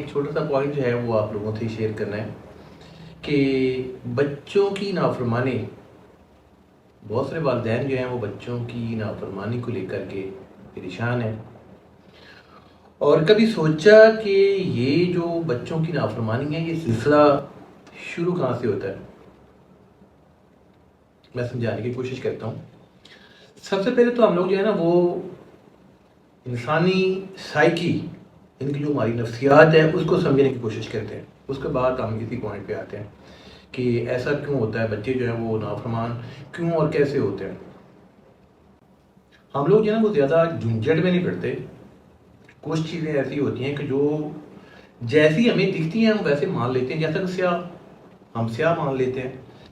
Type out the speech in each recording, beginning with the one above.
ایک چھوٹا سا پوائنٹ جو ہے وہ آپ لوگوں سے شیئر کرنا ہے کہ بچوں کی نافرمانی، بہت سارے والدین جو ہیں وہ بچوں کی نافرمانی کو لے کر کے پریشان ہیں، اور کبھی سوچا کہ یہ جو بچوں کی نافرمانی ہے یہ سلسلہ شروع کہاں سے ہوتا ہے؟ میں سمجھانے کی کوشش کرتا ہوں۔ سب سے پہلے تو ہم لوگ جو ہے نا وہ انسانی سائیکی، ان کی جو ہماری نفسیات ہے اس کو سمجھنے کی کوشش کرتے ہیں۔ اس کے بعد ہم اسی پوائنٹ پہ آتے ہیں کہ ایسا کیوں ہوتا ہے، بچے جو ہیں وہ نافرمان کیوں اور کیسے ہوتے ہیں۔ ہم لوگ جو ہے نا وہ زیادہ جھنجھٹ میں نہیں پڑتے۔ کچھ چیزیں ایسی ہوتی ہیں کہ جو جیسی ہمیں دکھتی ہیں ہم ویسے مان لیتے ہیں، جیسا کہ سیاہ ہم سیاہ مان لیتے ہیں،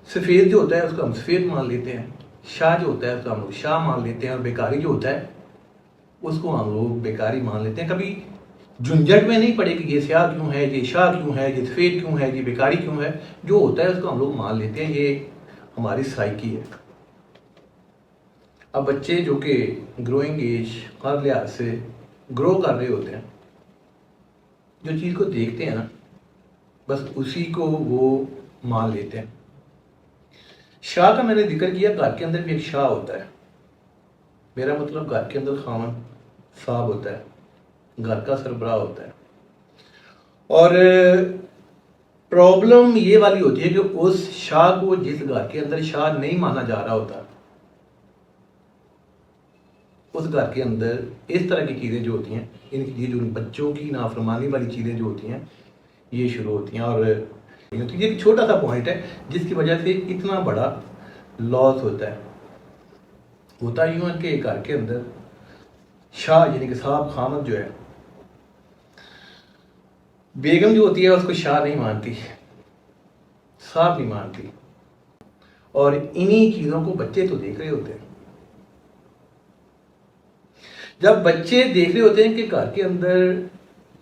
سفید جو ہوتا ہے اس کو ہم سفید مان لیتے ہیں، شاہ جو ہوتا ہے اس کو ہم لوگ شاہ مان لیتے ہیں، اور بیکاری جو ہوتا ہے اس کو ہم لوگ بیکاری مان لیتے ہیں۔ کبھی جھنجھٹ میں نہیں پڑے کہ یہ سیاہ کیوں ہے، یہ شاہ کیوں ہے، یہ سفید کیوں ہے، یہ بیکاری کیوں ہے، جو ہوتا ہے اس کو ہم لوگ مان لیتے ہیں۔ یہ ہماری سائیکی ہے۔ اب بچے جو کہ گروئنگ ایج ہر لحاظ سے گرو کر رہے ہوتے ہیں، جو چیز کو دیکھتے ہیں نا بس اسی کو وہ مان لیتے ہیں۔ شاہ کا میں نے ذکر کیا، گھر کے اندر بھی ایک شاہ ہوتا ہے۔ میرا مطلب گھر کے اندر خاوند صاحب ہوتا ہے، گھر کا سربراہ ہوتا ہے، اور پرابلم یہ والی ہوتی ہے کہ اس شاہ کو جس گھر کے اندر شاہ نہیں مانا جا رہا ہوتا، اس گھر کے اندر اس طرح کی چیزیں جو ہوتی ہیں، ان کی جو بچوں کی نافرمانی والی چیزیں جو ہوتی ہیں یہ شروع ہوتی ہیں۔ اور یہ ایک چھوٹا سا پوائنٹ ہے جس کی وجہ سے اتنا بڑا لاس ہوتا ہے۔ ہوتا یوں ہے کہ گھر کے اندر شاہ یعنی کہ صاحب خامد جو ہے، بیگم جو ہوتی ہے اس کو شاہ نہیں مانتی، صاحب نہیں مانتی، اور انہی چیزوں کو بچے تو دیکھ رہے ہوتے ہیں۔ جب بچے دیکھ رہے ہوتے ہیں کہ گھر کے اندر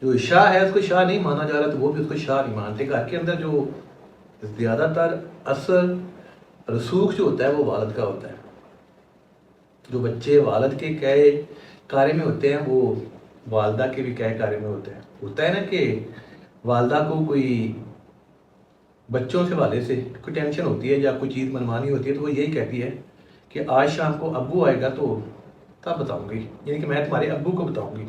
جو شاہ ہے اس کو شاہ نہیں مانا جا رہا، تو وہ بھی اس کو شاہ نہیں مانتے۔ گھر کے اندر جو زیادہ تر اثر رسوخ جو ہوتا ہے وہ والد کا ہوتا ہے۔ جو بچے والد کے کہے کارے میں ہوتے ہیں وہ والدہ کے بھی کہے کارے میں ہوتے ہیں۔ ہوتا ہے نا کہ والدہ کو کوئی بچوں سے والے سے کوئی ٹینشن ہوتی ہے یا کوئی چیز منوانی ہوتی ہے تو وہ یہی کہتی ہے کہ آج شام کو ابو آئے گا تو تب بتاؤں گی، یعنی کہ میں تمہارے ابو کو بتاؤں گی۔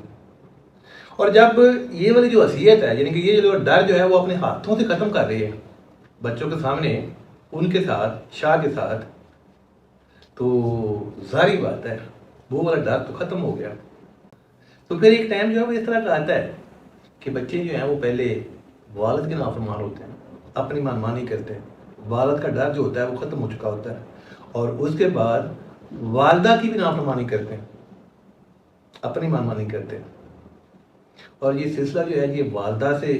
اور جب یہ والی جو حیثیت ہے، یعنی کہ یہ جو ڈر جو ہے وہ اپنے ہاتھوں سے ختم کر رہی ہے بچوں کے سامنے، ان کے ساتھ، شاہ کے ساتھ، تو ظاہری بات ہے وہ والا ڈر تو ختم ہو گیا۔ تو پھر ایک ٹائم جو ہے وہ اس طرح کا آتا ہے کہ بچے جو ہیں وہ پہلے والد کے نافرمان ہوتے ہیں، اپنی منمانی کرتے ہیں، والد کا ڈر جو ہوتا ہے وہ ختم ہو چکا ہوتا ہے، اور اس کے بعد والدہ کی بھی نافرمانی کرتے ہیں، اپنی منمانی کرتے ہیں۔ اور یہ سلسلہ جو ہے یہ والدہ سے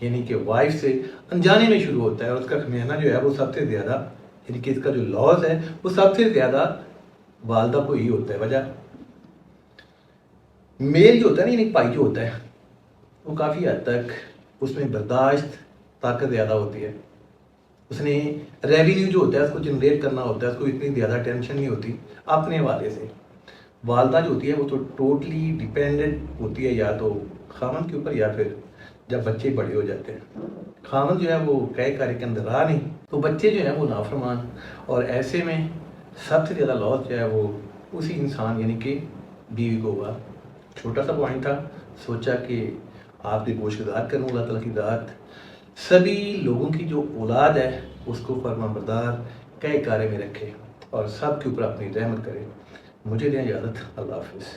یعنی کہ وائف سے انجانے میں شروع ہوتا ہے، اور اس کا خمیانہ جو ہے وہ سب سے زیادہ، یعنی کہ اس کا جو لاس ہے وہ سب سے زیادہ والدہ کو ہی ہوتا ہے۔ وجہ میل جو ہوتا ہے نا، یعنی بھائی جو ہوتا ہے وہ کافی حد تک اس میں برداشت طاقت زیادہ ہوتی ہے، اس نے ریونیو جو ہوتا ہے اس کو جنریٹ کرنا ہوتا ہے، اس کو اتنی زیادہ ٹینشن نہیں ہوتی اپنے والے سے۔ والدہ جو ہوتی ہے وہ تو ٹوٹلی ڈیپینڈنٹ ہوتی ہے یا تو خامن کے اوپر، یا پھر جب بچے بڑے ہو جاتے ہیں خامن جو ہے وہ کہے کارے کے اندر رہا نہیں، تو بچے جو ہیں وہ نافرمان، اور ایسے میں سب سے زیادہ لاس جو ہے وہ اسی انسان یعنی کہ بیوی کو ہوا۔ چھوٹا سا پوائنٹ تھا، سوچا کہ آپ کی گوش گزار کروں۔ اللہ تعالیٰ کی ذات سبھی لوگوں کی جو اولاد ہے اس کو فرما بردار کہے کارے میں رکھے اور سب کے اوپر اپنی رحمت کرے۔ مجھے دیں اجازت، اللہ حافظ۔